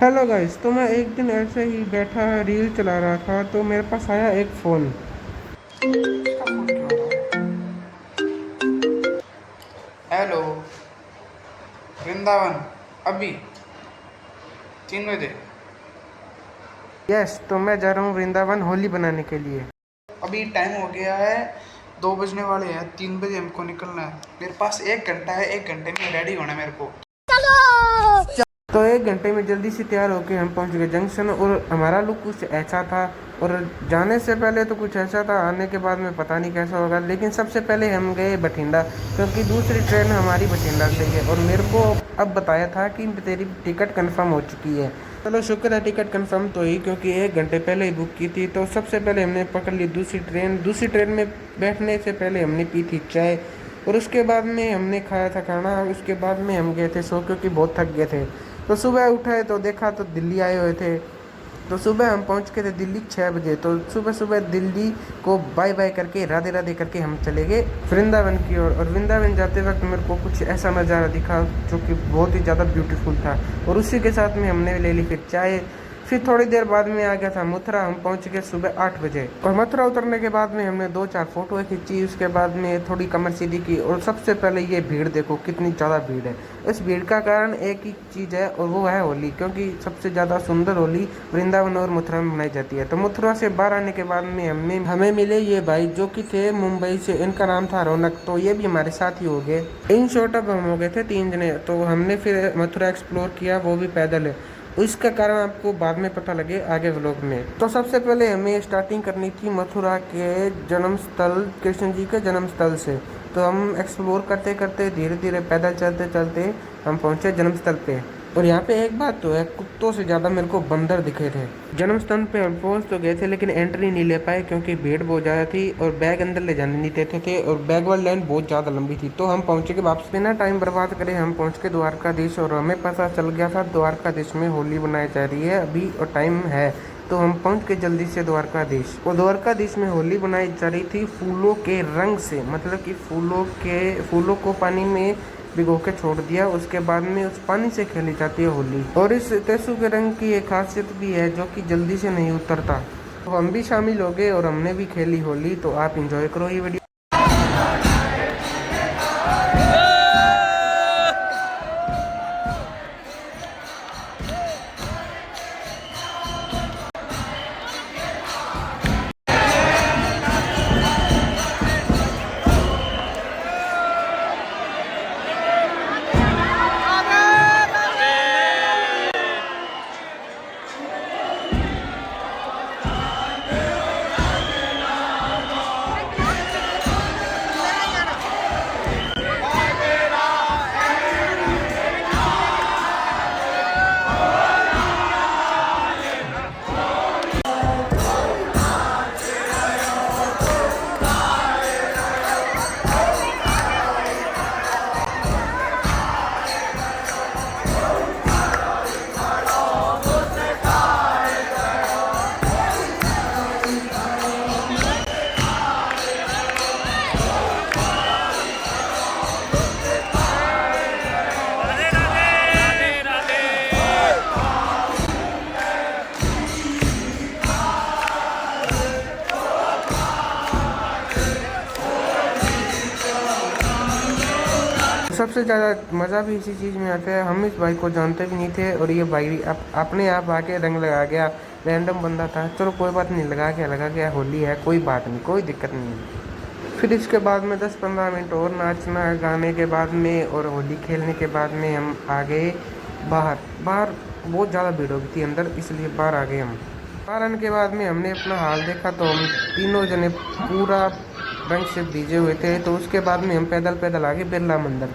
Hello guys. तो मैं एक दिन ऐसे ही बैठा रील चला रहा था तो मेरे पास आया एक फ़ोन। इसका फोन क्यों आ रहा है? हेलो। वृंदावन। अभी 3 बजे। यस, तो मैं जा रहा हूँ वृंदावन होली बनाने के लिए। अभी टाइम हो गया है, 2 बजने वाले हैं। 3 बजे हमको निकलना है। मेरे पास 1 घंटा है, 1 घंटे में रेडी होना है मेरे को। तो एक घंटे में जल्दी से तैयार होके हम पहुंच गए जंक्शन। और हमारा लुक कुछ ऐसा था, और जाने से पहले तो कुछ ऐसा था, आने के बाद में पता नहीं कैसा होगा। लेकिन सबसे पहले हम गए बठिंडा, क्योंकि दूसरी ट्रेन हमारी बठिंडा से है और मेरे को अब बताया था कि तेरी टिकट कंफर्म हो चुकी है। चलो शुक्र है, टिकट कंफर्म तो ही, क्योंकि एक घंटे पहले ही बुक की थी। तो सबसे पहले हमने पकड़ ली दूसरी ट्रेन। दूसरी ट्रेन में बैठने से पहले हमने पी थी चाय, और उसके बाद में हमने खाया था खाना। उसके बाद में हम गए थे सो, क्योंकि बहुत थक गए थे। तो सुबह उठे तो देखा तो दिल्ली आए हुए थे। तो सुबह हम पहुंच गए थे दिल्ली 6 बजे। तो सुबह सुबह दिल्ली को बाय बाय करके, राधे राधे करके हम चले गए वृंदावन की ओर। और वृंदावन जाते वक्त मेरे को कुछ ऐसा नज़ारा दिखा जो कि बहुत ही ज़्यादा ब्यूटीफुल था। और उसी के साथ में हमने ले ली फिर चाय। फिर थोड़ी देर बाद में आ गया था मथुरा। हम पहुंच गए सुबह 8 बजे। और मथुरा उतरने के बाद में हमने 2-4 फोटो खींची। उसके बाद में थोड़ी कमर सीधी की। और सबसे पहले ये भीड़ देखो, कितनी ज़्यादा भीड़ है। इस भीड़ का कारण एक ही चीज़ है, और वो है होली, क्योंकि सबसे ज़्यादा सुंदर होली वृंदावन और मथुरा में मनाई जाती है। तो मथुरा से बाहर आने के बाद में हमें मिले ये भाई, जो कि थे मुंबई से। इनका नाम था रौनक। तो ये भी हमारे साथ ही हो गए। इन शॉर्ट अब हम हो गए थे 3 जने। तो हमने फिर मथुरा एक्सप्लोर किया, वो भी पैदल है। इसका कारण आपको बाद में पता लगे आगे व्लॉग में। तो सबसे पहले हमें स्टार्टिंग करनी थी मथुरा के जन्म स्थल, कृष्ण जी के जन्म स्थल से। तो हम एक्सप्लोर करते करते, धीरे धीरे पैदल चलते चलते हम पहुंचे जन्म स्थल पे। और यहाँ पे एक बात तो है, कुत्तों से ज़्यादा मेरे को बंदर दिखे थे। जन्म स्थल पे हम पहुंच तो गए थे, लेकिन एंट्री नहीं ले पाए, क्योंकि भीड़ बहुत ज़्यादा थी और बैग अंदर ले जाने नहीं देते थे, और बैग वाली लाइन बहुत ज़्यादा लंबी थी। तो हम पहुंचे के वापस, बिना टाइम बर्बाद करे हम पहुंच के द्वारकाधीश। और हमें पता चल गया था द्वारकाधीश में होली बनाई जा रही है अभी, और टाइम है। तो हम पहुंच के जल्दी से द्वारकाधीश। और द्वारकाधीश में होली बनाई जा रही थी फूलों के रंग से, मतलब कि फूलों को पानी में भिगो के छोड़ दिया। उसके बाद में उस पानी से खेली जाती है होली। और इस टेसू के रंग की एक खासियत भी है, जो कि जल्दी से नहीं उतरता। तो हम भी शामिल हो गए और हमने भी खेली होली। तो आप इंजॉय करो ये वीडियो। सबसे ज़्यादा मज़ा भी इसी चीज़ में आता है, हम इस भाई को जानते भी नहीं थे, और ये भाई अपने आप आके रंग लगा गया। रैंडम बंदा था, चलो कोई बात नहीं, लगा गया, होली है, कोई बात नहीं, कोई दिक्कत नहीं। फिर इसके बाद में 10-15 मिनट और नाचना गाने के बाद में और होली खेलने के बाद में हम आ गए बाहर। बाहर बहुत ज़्यादा भीड़ हो गई थी अंदर, इसलिए बाहर आ गए हम। बाहर आने के बाद में हमने अपना हाल देखा, तो हम तीनों जने पूरा रंग से भीजे हुए थे। तो उसके बाद में हम पैदल पैदल आ गए बिरला मंदिर।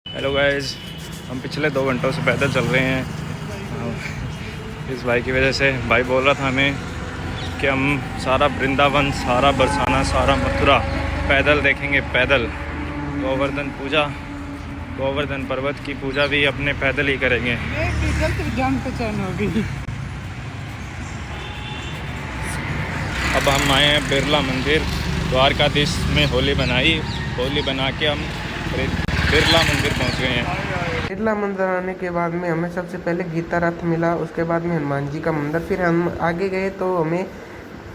हेलो गाइस, हम पिछले 2 घंटों से पैदल चल रहे हैं। इस भाई की वजह से, भाई बोल रहा था हमें कि हम सारा वृंदावन, सारा बरसाना, सारा मथुरा पैदल देखेंगे, पैदल। गोवर्धन पूजा, गोवर्धन पर्वत की पूजा भी अपने पैदल ही करेंगे। जान पहचान होगी। अब हम आए हैं बिरला मंदिर। द्वारकाधीश में होली बनाई, होली बना के हम बिरला मंदिर पहुंच गए हैं। बिरला मंदिर आने के बाद में हमें सबसे पहले गीता रथ मिला, उसके बाद में हनुमान जी का मंदिर। फिर हम आगे गए तो हमें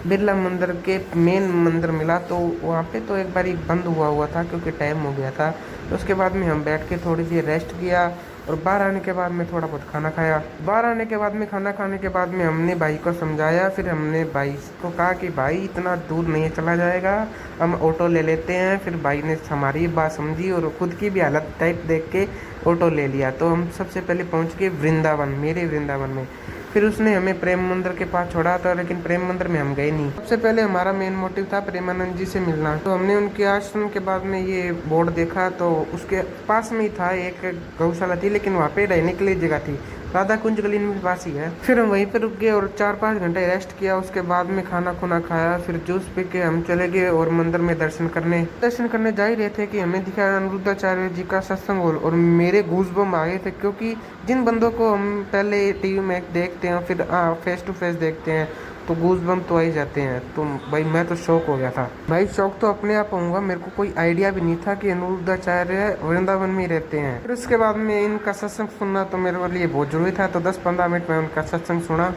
बिरला मंदिर के मेन मंदिर मिला, तो वहाँ पे तो एक बार बंद हुआ था क्योंकि टाइम हो गया था। तो उसके बाद में हम बैठ के थोड़ी देर रेस्ट किया और बाहर आने के बाद में थोड़ा बहुत खाना खाया। बाहर आने के बाद में खाना खाने के बाद में हमने भाई को समझाया, फिर हमने भाई को कहा कि भाई इतना दूर नहीं चला जाएगा, हम ऑटो ले लेते हैं। फिर भाई ने हमारी बात समझी और खुद की भी हालत टाइप देख के ऑटो ले लिया। तो हम सबसे पहले पहुंच गए वृंदावन, मेरे वृंदावन में। फिर उसने हमें प्रेम मंदिर के पास छोड़ा था, लेकिन प्रेम मंदिर में हम गए नहीं। सबसे पहले हमारा मेन मोटिव था प्रेमानंद जी से मिलना। तो हमने उनके आश्रम के बाद में ये बोर्ड देखा, तो उसके पास में ही था एक गौशाला थी, लेकिन वहाँ पे रहने के लिए जगह थी। राधा कुंज गली में पास ही है। फिर हम वहीं पे रुक गए और 4-5 घंटे रेस्ट किया। उसके बाद में खाना खुना खाया, फिर जूस पी के हम चले गए और मंदिर में दर्शन करने जा ही रहे थे कि हमें दिखा अनिरुद्धाचार्य जी का सत्संग हॉल, और मेरे गूज़बम्प आ गए थे, क्योंकि जिन बंदों को हम पहले टीवी में देखते हैं फिर फेस टू फेस देखते हैं तो गूज़बम्प तो आ ही जाते हैं। तो भाई मैं तो शौक हो गया था। भाई शौक तो अपने आप होऊंगा, मेरे को कोई आइडिया भी नहीं था कि अनिरुद्धाचार्य वृंदावन में ही रहते हैं। फिर उसके बाद में इनका सत्संग सुनना तो मेरे लिए बहुत जरूरी था, तो 10-15 मिनट में उनका सत्संग सुना।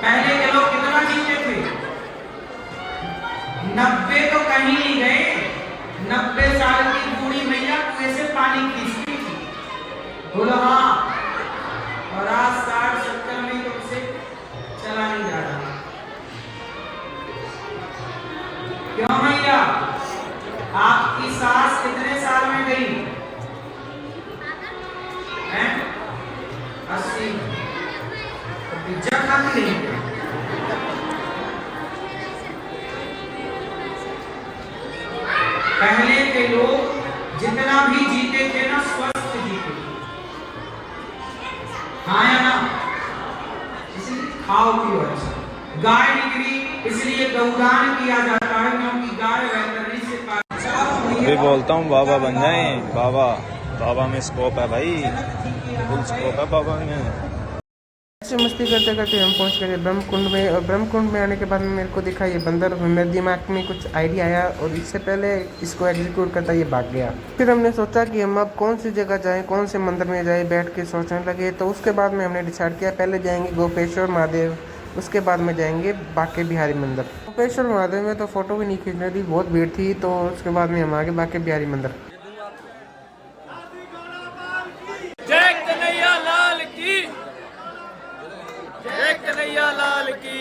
पहले के लोग कितना जीते थे? 90 तो कहीं नहीं गए। 90 साल की बूढ़ी मैया कुएं से पानी खींचती थी, बोलो हाँ। और आज 60-70 में तुमसे चला नहीं जा रहा। क्यों मैया? आपकी सास कितने साल में गई हैं? 80। पिज्जा खाती नहीं। पहले के लोग जितना भी जीते थे ना, स्वस्थ जीते थे, हाँ या ना? इसलिए खाओ पियो अच्छा। गाय निकली इसलिए गौदान किया जाता है, क्योंकि गाय वैतरणी से भी बोलता हूँ बाबा बन जाए। बाबा में स्कोप है भाई, फुल स्कोप है बाबा में। ऐसे मस्ती करते करते हम पहुंच गए ब्रह्मकुंड में, और ब्रह्मकुंड में आने के बाद में मेरे को दिखा ये बंदर। मेरे दिमाग में कुछ आइडिया आया और इससे पहले इसको एग्जीक्यूट करता ये भाग गया। फिर हमने सोचा कि हम अब कौन सी जगह जाएं, कौन से मंदिर में जाएं, बैठ के सोचने लगे। तो उसके बाद में हमने डिसाइड किया पहले जाएंगे गोपेश्वर महादेव, उसके बाद में जाएंगे बांके बिहारी मंदिर। गोपेश्वर महादेव में तो फोटो भी नहीं खींचने दी, बहुत भीड़ थी। तो उसके बाद में हम आगे बांके बिहारी मंदिर। जय कन्हैया लाल की, जय कन्हैया लाल की।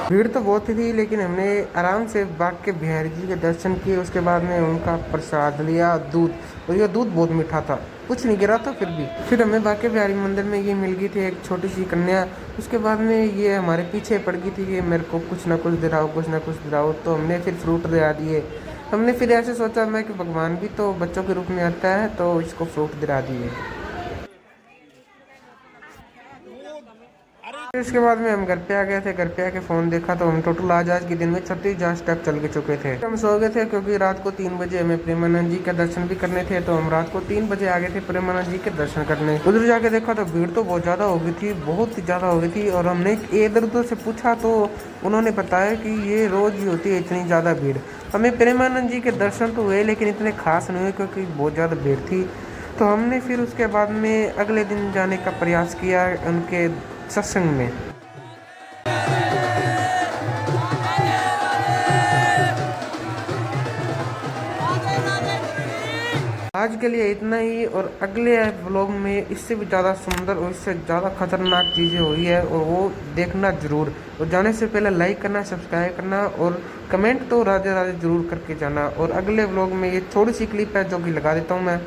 भीड़ तो बहुत ही थी, लेकिन हमने आराम से बांके बिहारी जी के दर्शन किए। उसके बाद में उनका प्रसाद लिया, दूध, और यह दूध बहुत मीठा था, कुछ नहीं गिरा था। फिर हमें बांके बिहारी मंदिर में ये मिल गई थी एक छोटी सी कन्या। उसके बाद में ये हमारे पीछे पड़ गई थी कि मेरे को कुछ ना कुछ दिलाओ, कुछ ना कुछ दिलाओ। तो हमने फिर फ्रूट दिला दिए। हमने फिर ऐसे सोचा मैं कि भगवान भी तो बच्चों के रूप में आता है, तो इसको फ्रूट दिला दिए। इसके बाद में हम घर पे आ गए थे। घर पे आके फ़ोन देखा तो हम टोटल आज के दिन में 36 स्टेप चल के चुके थे। हम सो गए थे क्योंकि रात को 3 बजे हमें प्रेमानंद जी के दर्शन भी करने थे। तो हम रात को 3 बजे आ गए थे प्रेमानंद जी के दर्शन करने। उधर जाके देखा तो भीड़ तो बहुत ज़्यादा हो गई थी, बहुत ही ज़्यादा हो गई थी। और हमने इधर उधर से पूछा तो उन्होंने बताया कि ये रोज़ ही होती है इतनी ज़्यादा भीड़। हमें प्रेमानंद जी के दर्शन तो हुए, लेकिन इतने खास नहीं हुए क्योंकि बहुत ज़्यादा भीड़ थी। तो हमने फिर उसके बाद में अगले दिन जाने का प्रयास किया उनके सत्संग में। आज के लिए इतना ही, और अगले व्लॉग में इससे भी ज़्यादा सुंदर और इससे ज़्यादा खतरनाक चीज़ें हुई है, और वो देखना ज़रूर। और जाने से पहले लाइक करना, सब्सक्राइब करना और कमेंट तो राधे राधे ज़रूर करके जाना। और अगले व्लॉग में ये थोड़ी सी क्लिप है जो कि लगा देता हूँ मैं।